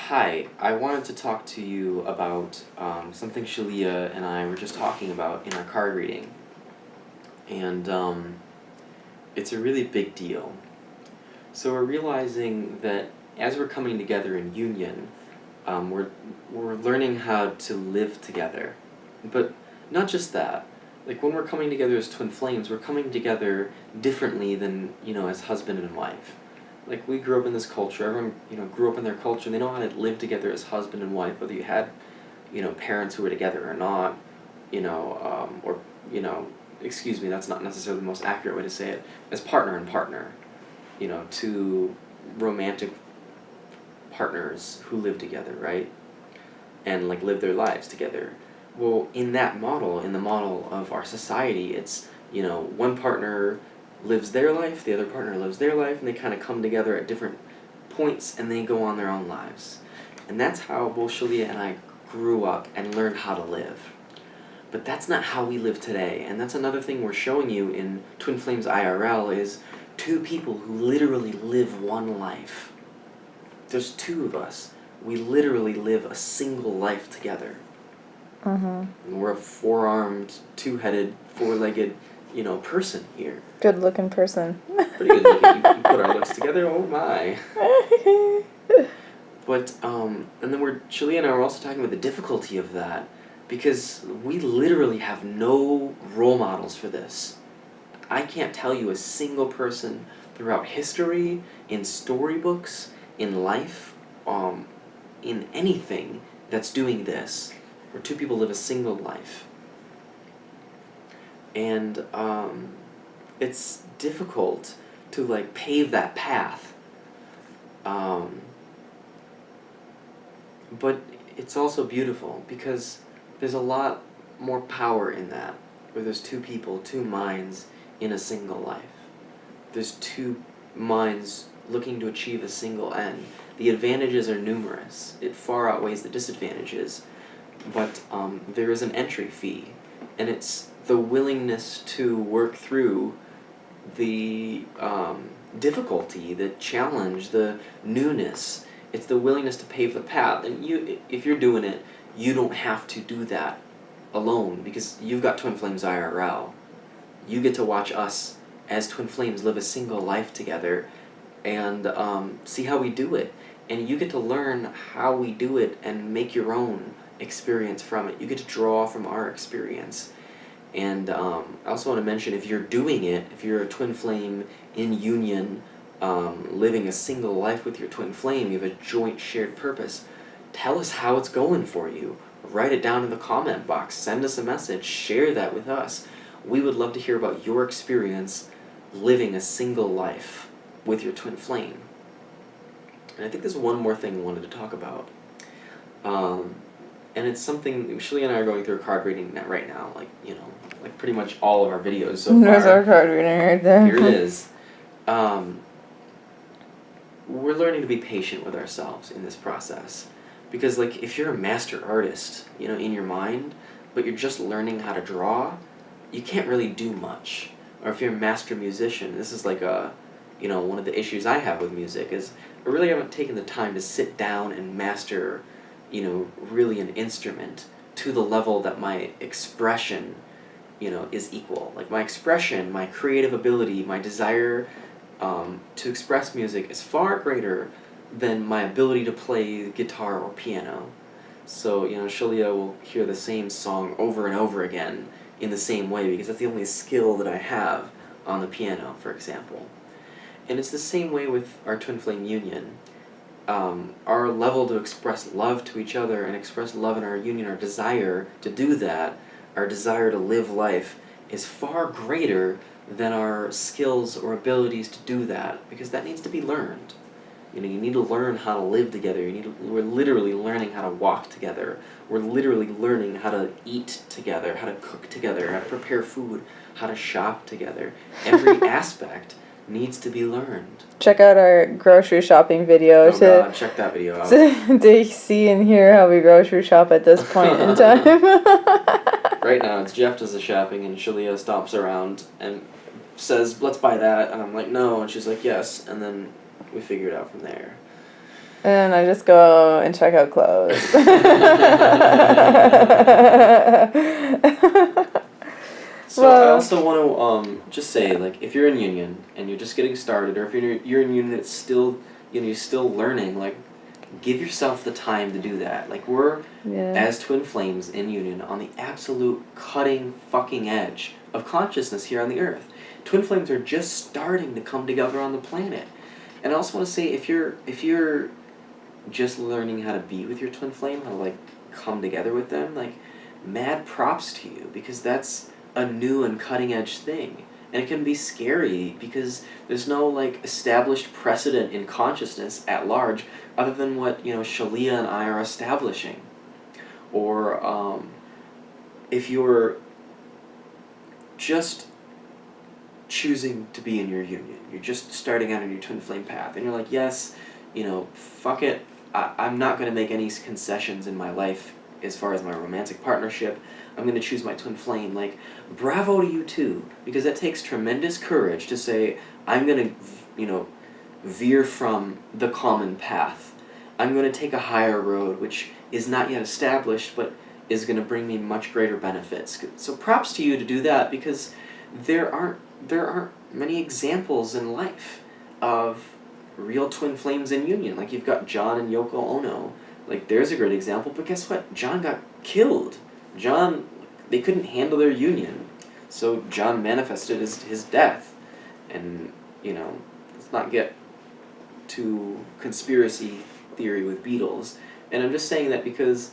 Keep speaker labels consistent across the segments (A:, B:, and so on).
A: Hi, I wanted to talk to you about something Shaleia and I were just talking about in our card reading. And it's a really big deal. So we're realizing that as we're coming together in union, we're learning how to live together. But not just that. Like when we're coming together as twin flames, we're coming together differently than, as husband and wife. Like we grew up in this culture, everyone, grew up in their culture, and they know how to live together as husband and wife, whether you had, parents who were together or not, or, excuse me, that's not necessarily the most accurate way to say it, as partner and partner, two romantic partners who live together, right? And like live their lives together. Well, in that model, in the model of our society, it's, one partner lives their life, the other partner lives their life, and they kind of come together at different points and they go on their own lives. And that's how both Shaleia and I grew up and learned how to live. But that's not how we live today, and that's another thing we're showing you in Twin Flames IRL is two people who literally live one life. There's two of us. We literally live a single life together. And we're a four-armed, two-headed, four-legged, person here.
B: Good-looking person.
A: Pretty good looking. You put our looks together, oh my. But, and then Shaleia and I were also talking about the difficulty of that, because we literally have no role models for this. I can't tell you a single person throughout history, in storybooks, in life, in anything that's doing this, where two people live a single life. And it's difficult to like pave that path. But it's also beautiful because there's a lot more power in that, where there's two people, two minds in a single life. There's two minds looking to achieve a single end. The advantages are numerous. It far outweighs the disadvantages. But there is an entry fee, and it's the willingness to work through the difficulty, the challenge, the newness. It's the willingness to pave the path. And if you're doing it, you don't have to do that alone, because you've got Twin Flames IRL. You get to watch us as Twin Flames live a single life together and see how we do it. And you get to learn how we do it and make your own experience from it. You get to draw from our experience. And I also want to mention, if you're doing it, if you're a twin flame in union, living a single life with your twin flame, you have a joint shared purpose, tell us how it's going for you. Write it down in the comment box. Send us a message. Share that with us. We would love to hear about your experience living a single life with your twin flame. And I think there's one more thing I wanted to talk about. And it's something Shaleia and I are going through a card reading right now, like pretty much all of our videos so far.
B: There's our card reading right there.
A: Here it is. We're learning to be patient with ourselves in this process, because like if you're a master artist, in your mind, but you're just learning how to draw, you can't really do much. Or if you're a master musician, this is like one of the issues I have with music is I really haven't taken the time to sit down and master, really an instrument to the level that my expression, is equal. Like my expression, my creative ability, my desire to express music is far greater than my ability to play guitar or piano. So, Shaleia will hear the same song over and over again in the same way, because that's the only skill that I have on the piano, for example. And it's the same way with our twin flame union. Our level to express love to each other and express love in our union, our desire to do that, our desire to live life, is far greater than our skills or abilities to do that, because that needs to be learned. You need to learn how to live together. We're literally learning how to walk together. We're literally learning how to eat together, how to cook together, how to prepare food, how to shop together. Every aspect needs to be learned.
B: Check out our grocery shopping video
A: God, check that video out.
B: to see and hear how we grocery shop at this point in time.
A: Right now, it's Jeff does the shopping, and Shaleia stomps around and says, "Let's buy that," and I'm like, "No," and she's like, "Yes," and then we figure it out from there.
B: And I just go and check out clothes.
A: So I
B: Well,
A: also want to just say, like, if you're in union and you're just getting started, or if you're in union that's still, you're still learning, like, give yourself the time to do that. Like, we're,
B: yeah.
A: as twin flames in union, on the absolute cutting fucking edge of consciousness here on the earth. Twin flames are just starting to come together on the planet. And I also want to say, if you're just learning how to be with your twin flame, how to, like, come together with them, like, mad props to you, because that's a new and cutting edge thing. And it can be scary because there's no, like, established precedent in consciousness at large other than what, Shaleia and I are establishing. Or if you're just choosing to be in your union, you're just starting out on your twin flame path, and you're like, yes, fuck it, I'm not going to make any concessions in my life as far as my romantic partnership. I'm going to choose my twin flame. Like, bravo to you too, because that takes tremendous courage to say, I'm going to, veer from the common path. I'm going to take a higher road, which is not yet established, but is going to bring me much greater benefits. So props to you to do that, because there aren't many examples in life of real twin flames in union. Like, you've got John and Yoko Ono. Like, there's a great example, but guess what? John got killed. They couldn't handle their union, so John manifested his death. And, let's not get too conspiracy theory with Beatles. And I'm just saying that because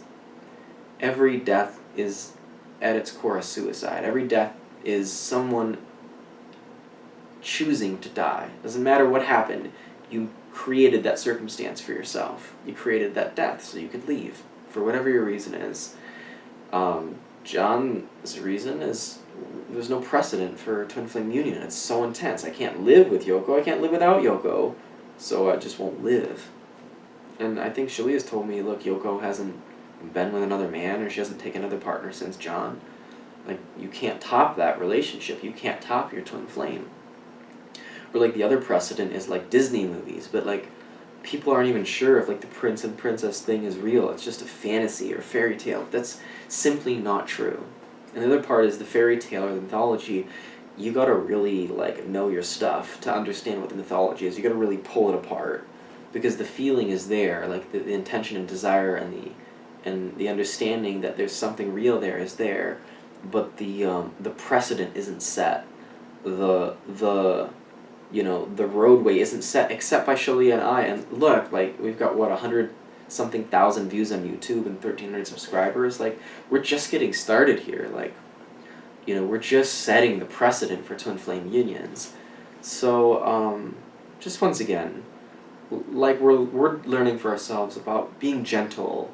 A: every death is, at its core, a suicide. Every death is someone choosing to die. Doesn't matter what happened. You created that circumstance for yourself. You created that death so you could leave, for whatever your reason is. John's reason is there's no precedent for twin flame union. It's so intense. I can't live with Yoko. I can't live without Yoko. So I just won't live. And I think Shaleia's told me, look, Yoko hasn't been with another man, or she hasn't taken another partner since John. Like, you can't top that relationship. You can't top your twin flame. Or, like, the other precedent is, like, Disney movies, but, like, people aren't even sure if, like, the prince and princess thing is real. It's just a fantasy or fairy tale. That's simply not true. And the other part is the fairy tale or the mythology. You gotta really, like, know your stuff to understand what the mythology is. You gotta really pull it apart, because the feeling is there, like, the intention and desire and the understanding that there's something real there is there, but the precedent isn't set. The roadway isn't set except by Shaleia and I. And look, like, we've got 100-something thousand views on YouTube and 1,300 subscribers. Like, we're just getting started here. Like, we're just setting the precedent for twin flame unions. So just once again, like, we're learning for ourselves about being gentle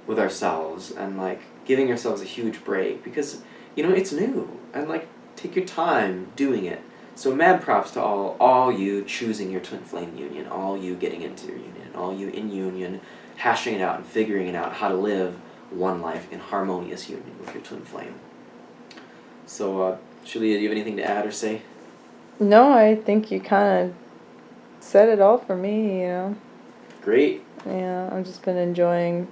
A: with ourselves and, like, giving ourselves a huge break, because it's new, and, like, take your time doing it. So mad props to all you choosing your twin flame union, all you getting into your union, all you in union, hashing it out and figuring it out how to live one life in harmonious union with your twin flame. So, Shaleia, do you have anything to add or say?
B: No, I think you kind of said it all for me,
A: Great.
B: Yeah, I've just been enjoying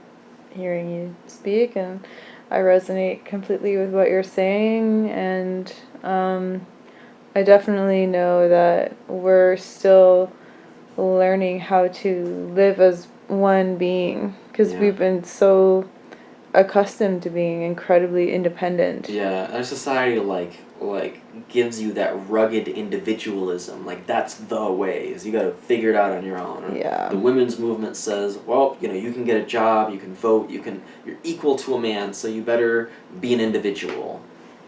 B: hearing you speak, and I resonate completely with what you're saying, and I definitely know that we're still learning how to live as one being, because we've been so accustomed to being incredibly independent.
A: Yeah, our society like gives you that rugged individualism. Like, that's the way. Is you got to figure it out on your own.
B: Yeah.
A: The women's movement says, well, you can get a job, you can vote, you're equal to a man, so you better be an individual.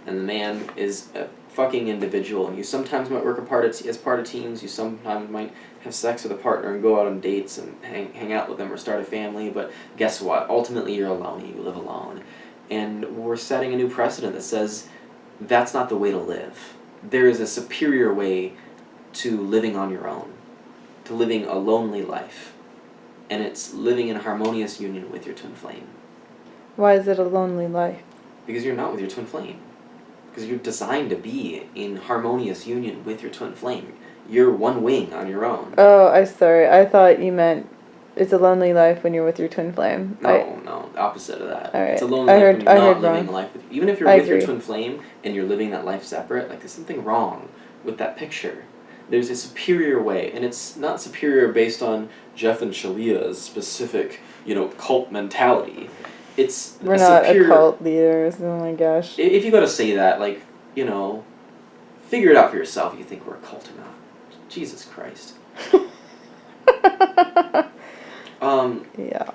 A: And the man is a fucking individual, and you sometimes might work as part of teams, you sometimes might have sex with a partner and go out on dates and hang out with them or start a family, but guess what? Ultimately, you're alone and you live alone. And we're setting a new precedent that says that's not the way to live. There is a superior way to living on your own, to living a lonely life, and it's living in harmonious union with your twin flame.
B: Why is it a lonely life?
A: Because you're not with your twin flame. Because you're designed to be in harmonious union with your twin flame. You're one wing on your own.
B: Oh, I'm sorry. I thought you meant it's a lonely life when you're with your twin flame.
A: No, the opposite of that.
B: All right.
A: It's a lonely life when you're not living
B: wrong.
A: a life with, even if you're
B: I
A: with your
B: agree.
A: twin flame and you're living that life separate, like there's something wrong with that picture. There's a superior way, and it's not superior based on Jeff and Shaleia's specific, cult mentality. It's
B: We're
A: a
B: not
A: superior,
B: a cult leaders. Oh my gosh.
A: If you gotta say that, figure it out for yourself if you think we're a cult or not. Jesus Christ.
B: Yeah.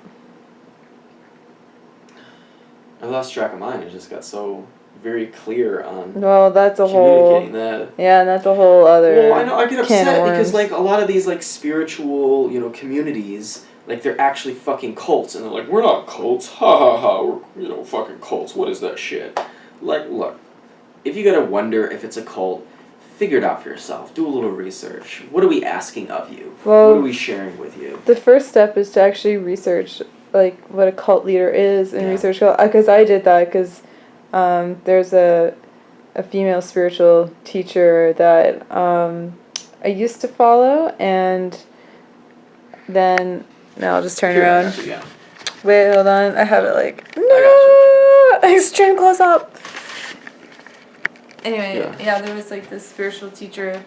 A: I lost track of mine. I just got so very clear on
B: Well, that's a whole.
A: communicating that.
B: Yeah, and that's a whole other.
A: Well, I know I get
B: can of
A: upset because
B: worms.
A: a lot of these spiritual communities, they're actually fucking cults, and they're like, we're not cults, ha ha ha, we're fucking cults. What is that shit? Look, if you gotta wonder if it's a cult, figure it out for yourself. Do a little research. What are we asking of you?
B: Well,
A: what are we sharing with you?
B: The first step is to actually research what a cult leader is and
A: Yeah.
B: research because I did that because there's a female spiritual teacher that I used to follow, and then now I'll just turn
A: Here, I
B: around.
A: got you, yeah.
B: Wait, hold on. I have it
A: I
B: no. He's trying close up. Anyway,
A: Yeah.
B: yeah, there was this spiritual teacher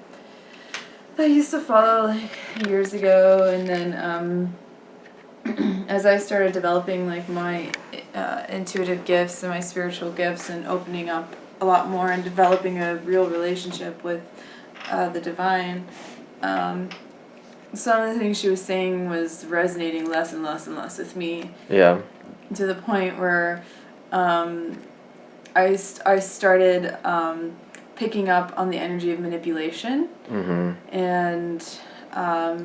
B: that I used to follow years ago, and then as I started developing my intuitive gifts and my spiritual gifts and opening up a lot more and developing a real relationship with the divine, some of the things she was saying was resonating less and less and less with me.
A: Yeah.
B: To the point where I started picking up on the energy of manipulation.
A: Mm-hmm.
B: And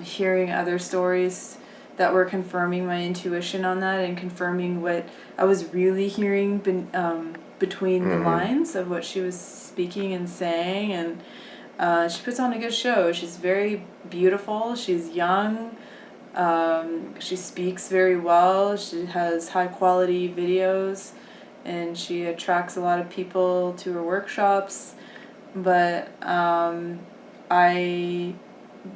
B: hearing other stories that were confirming my intuition on that and confirming what I was really hearing between the lines of what she was speaking and saying. And she puts on a good show. She's very beautiful. She's young. She speaks very well. She has high quality videos, and she attracts a lot of people to her workshops. But I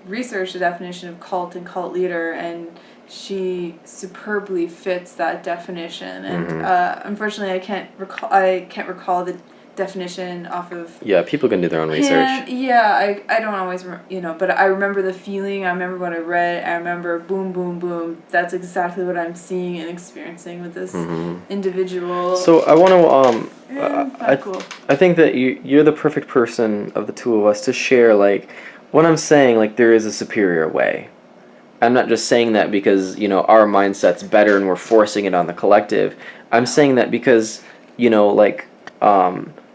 B: researched the definition of cult and cult leader, and she superbly fits that definition. And unfortunately, I can't recall the definition off of.
A: Yeah, people can do their own research.
B: Yeah, I don't always but I remember the feeling. I remember what I read. I remember boom, boom, boom. That's exactly what I'm seeing and experiencing with this individual.
A: So I want to
B: Cool.
A: I think that you're the perfect person of the two of us to share what I'm saying. There is a superior way. I'm not just saying that because our mindset's better and we're forcing it on the collective. I'm saying that because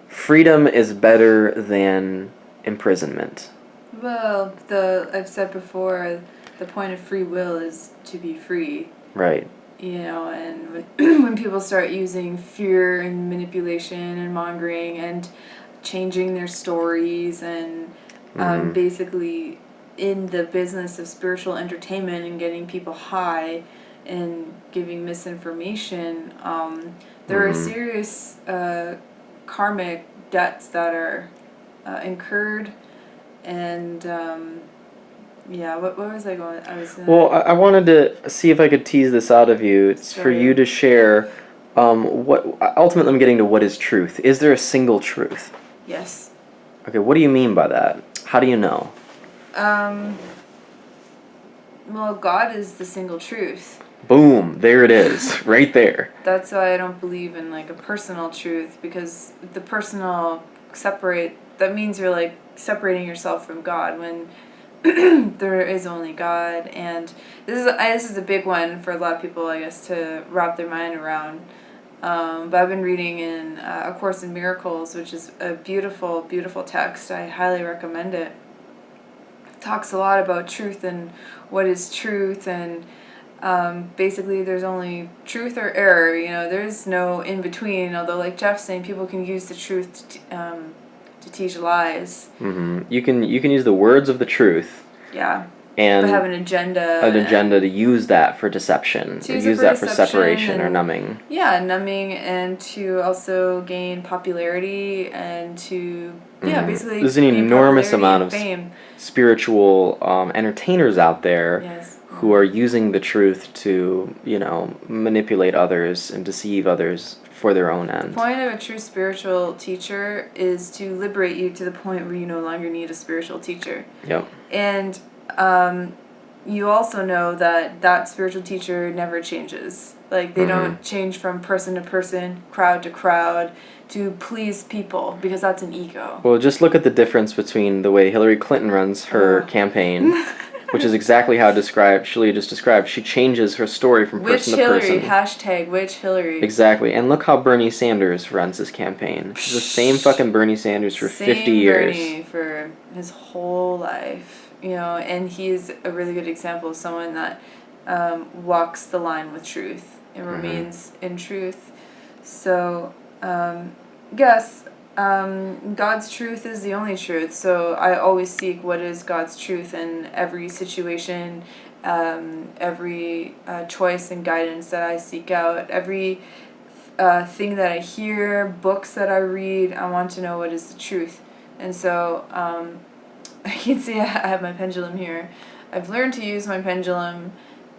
A: freedom is better than imprisonment.
B: Well, I've said before, the point of free will is to be free.
A: Right.
B: And when people start using fear and manipulation and mongering and changing their stories and basically in the business of spiritual entertainment and getting people high and giving misinformation, there are serious karmic debts that are incurred. And what was I going?
A: I wanted to see if I could tease this out of you. It's for you to share. What ultimately I'm getting to what is truth? Is there a single truth?
B: Yes.
A: Okay, what do you mean by that? How do you know?
B: Well, God is the single truth.
A: Boom, there it is, right there.
B: That's why I don't believe in a personal truth, because the personal that means you're separating yourself from God when there is only God. And this is a big one for a lot of people, I guess, to wrap their mind around. But I've been reading in A Course in Miracles, which is a beautiful, beautiful text. I highly recommend it. It talks a lot about truth and what is truth, and basically there's only truth or error. There's no in between. Although, like Jeff's saying, people can use the truth to teach lies.
A: You can use the words of the truth.
B: Yeah.
A: And
B: but have an agenda.
A: An agenda to use that for deception. To use that for separation or numbing.
B: Yeah, numbing, and to also gain popularity and to basically.
A: There's an enormous amount of
B: fame.
A: Spiritual entertainers out there.
B: Yes.
A: who are using the truth to, you know, manipulate others and deceive others for their own end.
B: The point of a true spiritual teacher is to liberate you to the point where you no longer need a spiritual teacher.
A: Yep.
B: And you also know that that spiritual teacher never changes. Like, they don't change from person to person, crowd to crowd, to please people, because that's an ego.
A: Well, just look at the difference between the way Hillary Clinton runs her campaign, which is exactly how Shaleia just described. She changes her story from person to person.
B: Which Hillary? Hashtag which Hillary?
A: Exactly. And look how Bernie Sanders runs his campaign. It's the same fucking Bernie Sanders for 50 years.
B: Bernie for his whole life. You know, and he's a really good example of someone that walks the line with truth and remains in truth. So, yes, God's truth is the only truth. So I always seek what is God's truth in every situation, every choice and guidance that I seek out, every thing that I hear, books that I read. I want to know what is the truth. And so I can see I have my pendulum here. I've learned to use my pendulum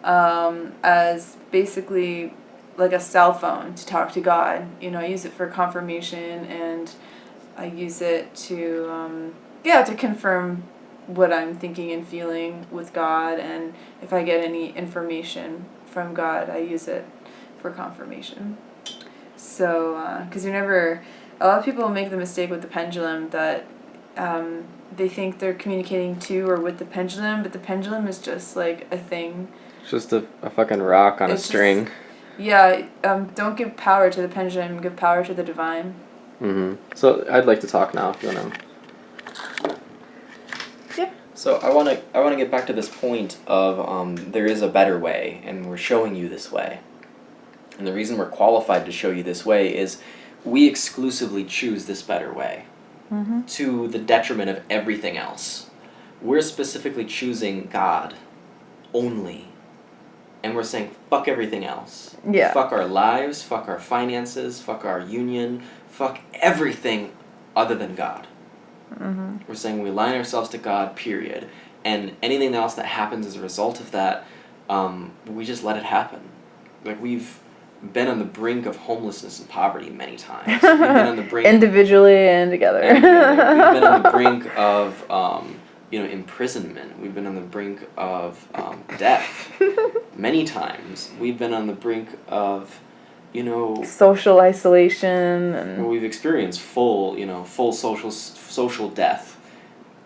B: as basically like a cell phone to talk to God. You know, I use it for confirmation, and I use it to to confirm what I'm thinking and feeling with God. And if I get any information from God, I use it for confirmation. So, because a lot of people make the mistake with the pendulum that they think they're communicating to or with the pendulum, but the pendulum is just like a thing.
A: It's just a fucking rock on a string.
B: Don't give power to the pendulum, give power to the divine.
A: So I'd like to talk now if you want to.
B: Yeah.
A: So I want to get back to this point of there is a better way, and we're showing you this way. And the reason we're qualified to show you this way is we exclusively choose this better way to the detriment of everything else. We're specifically choosing God only. And we're saying, fuck everything else.
B: Yeah.
A: Fuck our lives, fuck our finances, fuck our union, fuck everything other than God. We're saying we align ourselves to God, period. And anything else that happens as a result of that, we just let it happen. Like, we've been on the brink of homelessness and poverty many times. We've been on the brink...
B: Individually and together.
A: We've been on the brink of... imprisonment. We've been on the brink of death many times. We've been on the brink of,
B: social isolation, and
A: we've experienced full social death.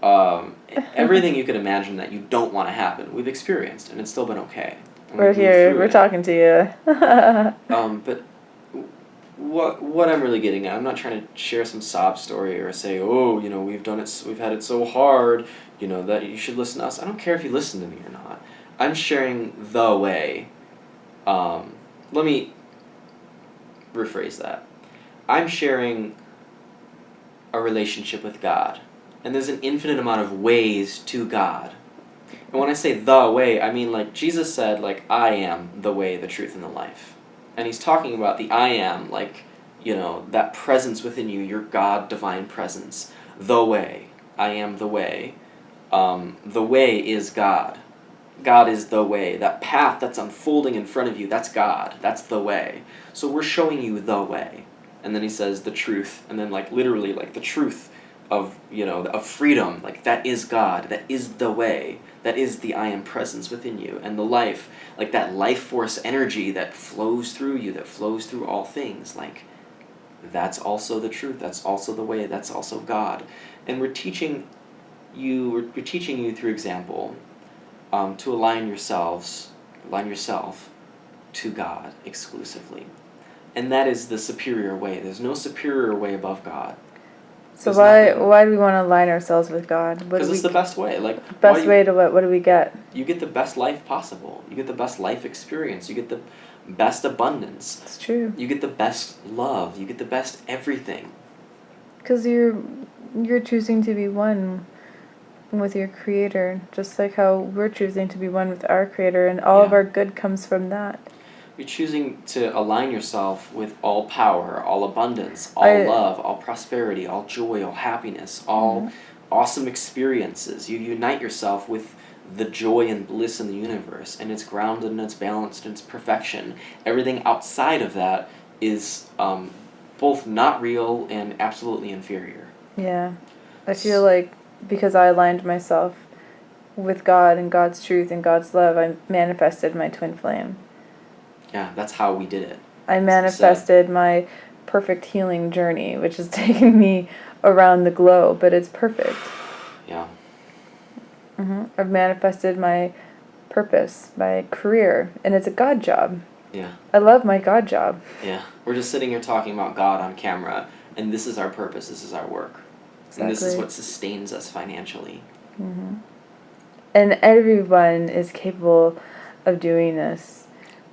A: Everything you could imagine that you don't want to happen, we've experienced, and it's still been okay.
B: We're here. We're talking to you.
A: But what I'm really getting at, I'm not trying to share some sob story or say, we've had it so hard, that you should listen to us. I don't care if you listen to me or not. I'm sharing the way. Let me rephrase that. I'm sharing a relationship with God. And there's an infinite amount of ways to God. And when I say the way, I mean, like, Jesus said, like, I am the way, the truth, and the life. And he's talking about the I am, like, that presence within you, your God divine presence. The way. I am the way. The way is God. God is the way. That path that's unfolding in front of you, that's God. That's the way. So we're showing you the way. And then he says the truth. And then, like, literally, like, the truth of, of freedom. Like, that is God. That is the way. That is the I am presence within you. And the life, like that life force energy that flows through you, that flows through all things. Like, that's also the truth. That's also the way. That's also God. And we're teaching you through example to align yourself to God exclusively. And that is the superior way. There's no superior way above God.
B: So why do we want to align ourselves with God?
A: Because it's the best way. Like,
B: best way to what? What do we get?
A: You get the best life possible. You get the best life experience. You get the best abundance.
B: It's true.
A: You get the best love. You get the best everything.
B: Because you're choosing to be one with your Creator, just like how we're choosing to be one with our Creator, and all of our good comes from that.
A: You're choosing to align yourself with all power, all abundance, all love, all prosperity, all joy, all happiness, all awesome experiences. You unite yourself with the joy and bliss in the universe, and it's grounded and it's balanced and it's perfection. Everything outside of that is both not real and absolutely inferior.
B: Yeah. I feel like because I aligned myself with God and God's truth and God's love, I manifested my twin flame.
A: Yeah, that's how we did it.
B: I manifested my perfect healing journey, which has taken me around the globe, but it's perfect.
A: Yeah.
B: I've manifested my purpose, my career, and it's a God job.
A: Yeah.
B: I love my God job.
A: Yeah. We're just sitting here talking about God on camera, and this is our purpose, this is our work. Exactly. And this is what sustains us financially.
B: Mm-hmm. And everyone is capable of doing this,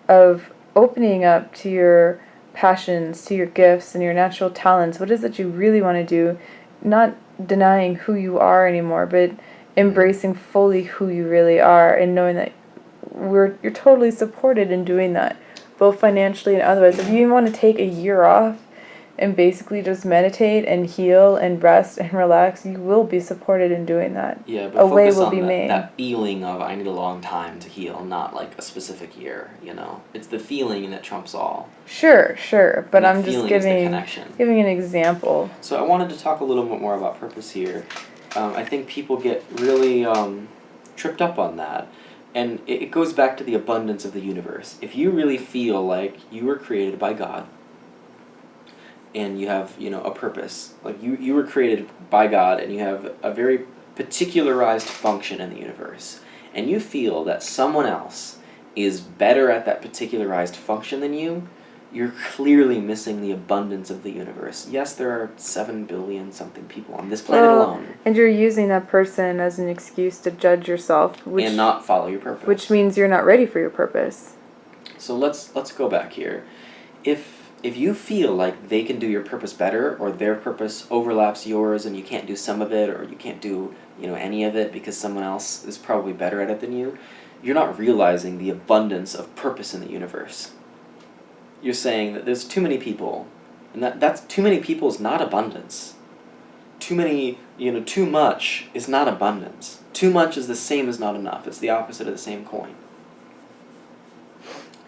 B: of opening up to your passions, to your gifts, and your natural talents. What is it you really want to do? Not denying who you are anymore, but embracing fully who you really are, and knowing that you're totally supported in doing that, both financially and otherwise. If you want to take a year off and basically just meditate and heal and rest and relax, you will be supported in doing that.
A: Yeah, but focus on that feeling of I need a long time to heal, not like a specific year, you know? It's the feeling that trumps all.
B: Sure, but I'm just giving an example.
A: So I wanted to talk a little bit more about purpose here. I think people get really tripped up on that. And it goes back to the abundance of the universe. If you really feel like you were created by God, and you have, a purpose. Like, you were created by God, and you have a very particularized function in the universe. And you feel that someone else is better at that particularized function than you, you're clearly missing the abundance of the universe. Yes, there are 7 billion something people on this planet alone.
B: And you're using that person as an excuse to judge yourself.
A: And not follow your purpose.
B: Which means you're not ready for your purpose.
A: So let's go back here. If you feel like they can do your purpose better, or their purpose overlaps yours and you can't do some of it, or you can't do any of it because someone else is probably better at it than you, you're not realizing the abundance of purpose in the universe. You're saying that there's too many people, and that's too many people is not abundance. Too much is not abundance. Too much is the same as not enough. It's the opposite of the same coin.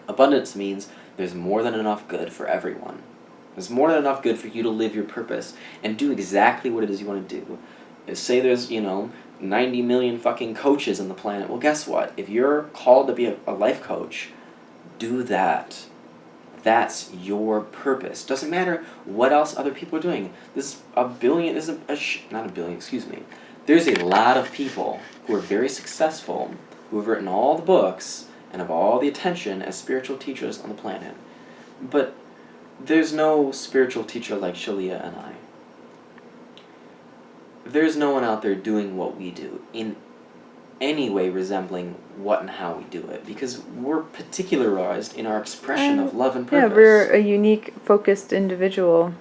A: Abundance means there's more than enough good for everyone. There's more than enough good for you to live your purpose and do exactly what it is you want to do. Say there's, 90 million fucking coaches on the planet. Well, guess what? If you're called to be a life coach, do that. That's your purpose. Doesn't matter what else other people are doing. There's a lot of people who are very successful, who have written all the books, and have all the attention as spiritual teachers on the planet. But there's no spiritual teacher like Shaleia and I. There's no one out there doing what we do in any way resembling what and how we do it, because we're particularized in our expression of love and purpose.
B: Yeah, we're a unique, focused individual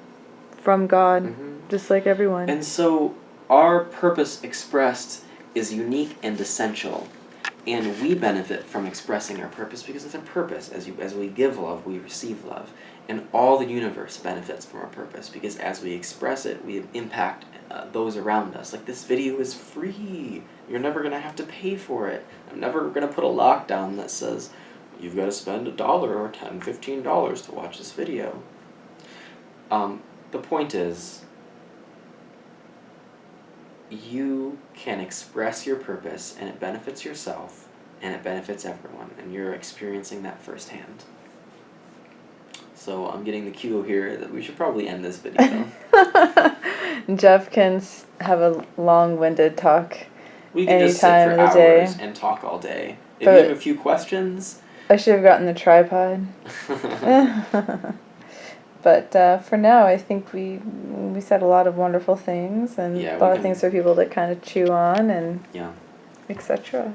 B: from God, just like everyone.
A: And so our purpose expressed is unique and essential. And we benefit from expressing our purpose because it's a purpose. As we give love, we receive love. And all the universe benefits from our purpose because as we express it, we impact those around us. Like, this video is free. You're never going to have to pay for it. I'm never going to put a lockdown that says, you've got to spend $1 or $10, $15 to watch this video. The point is, you can express your purpose, and it benefits yourself, and it benefits everyone, and you're experiencing that firsthand. So I'm getting the cue here that we should probably end this video.
B: Jeff can have a long-winded talk.
A: We can just sit for hours and talk all day. If you have a few questions...
B: I should have gotten the tripod. But for now, I think we said a lot of wonderful things, and a lot of things for people to kind of chew on, and etc.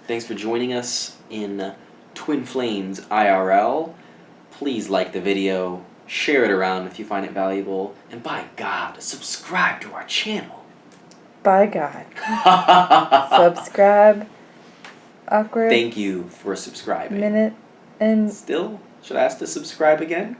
A: Thanks for joining us in Twin Flames IRL. Please like the video, share it around if you find it valuable, and by God, subscribe to our channel.
B: By God. Subscribe. Awkward.
A: Thank you for subscribing.
B: Minute and...
A: Still? Should I ask to subscribe again?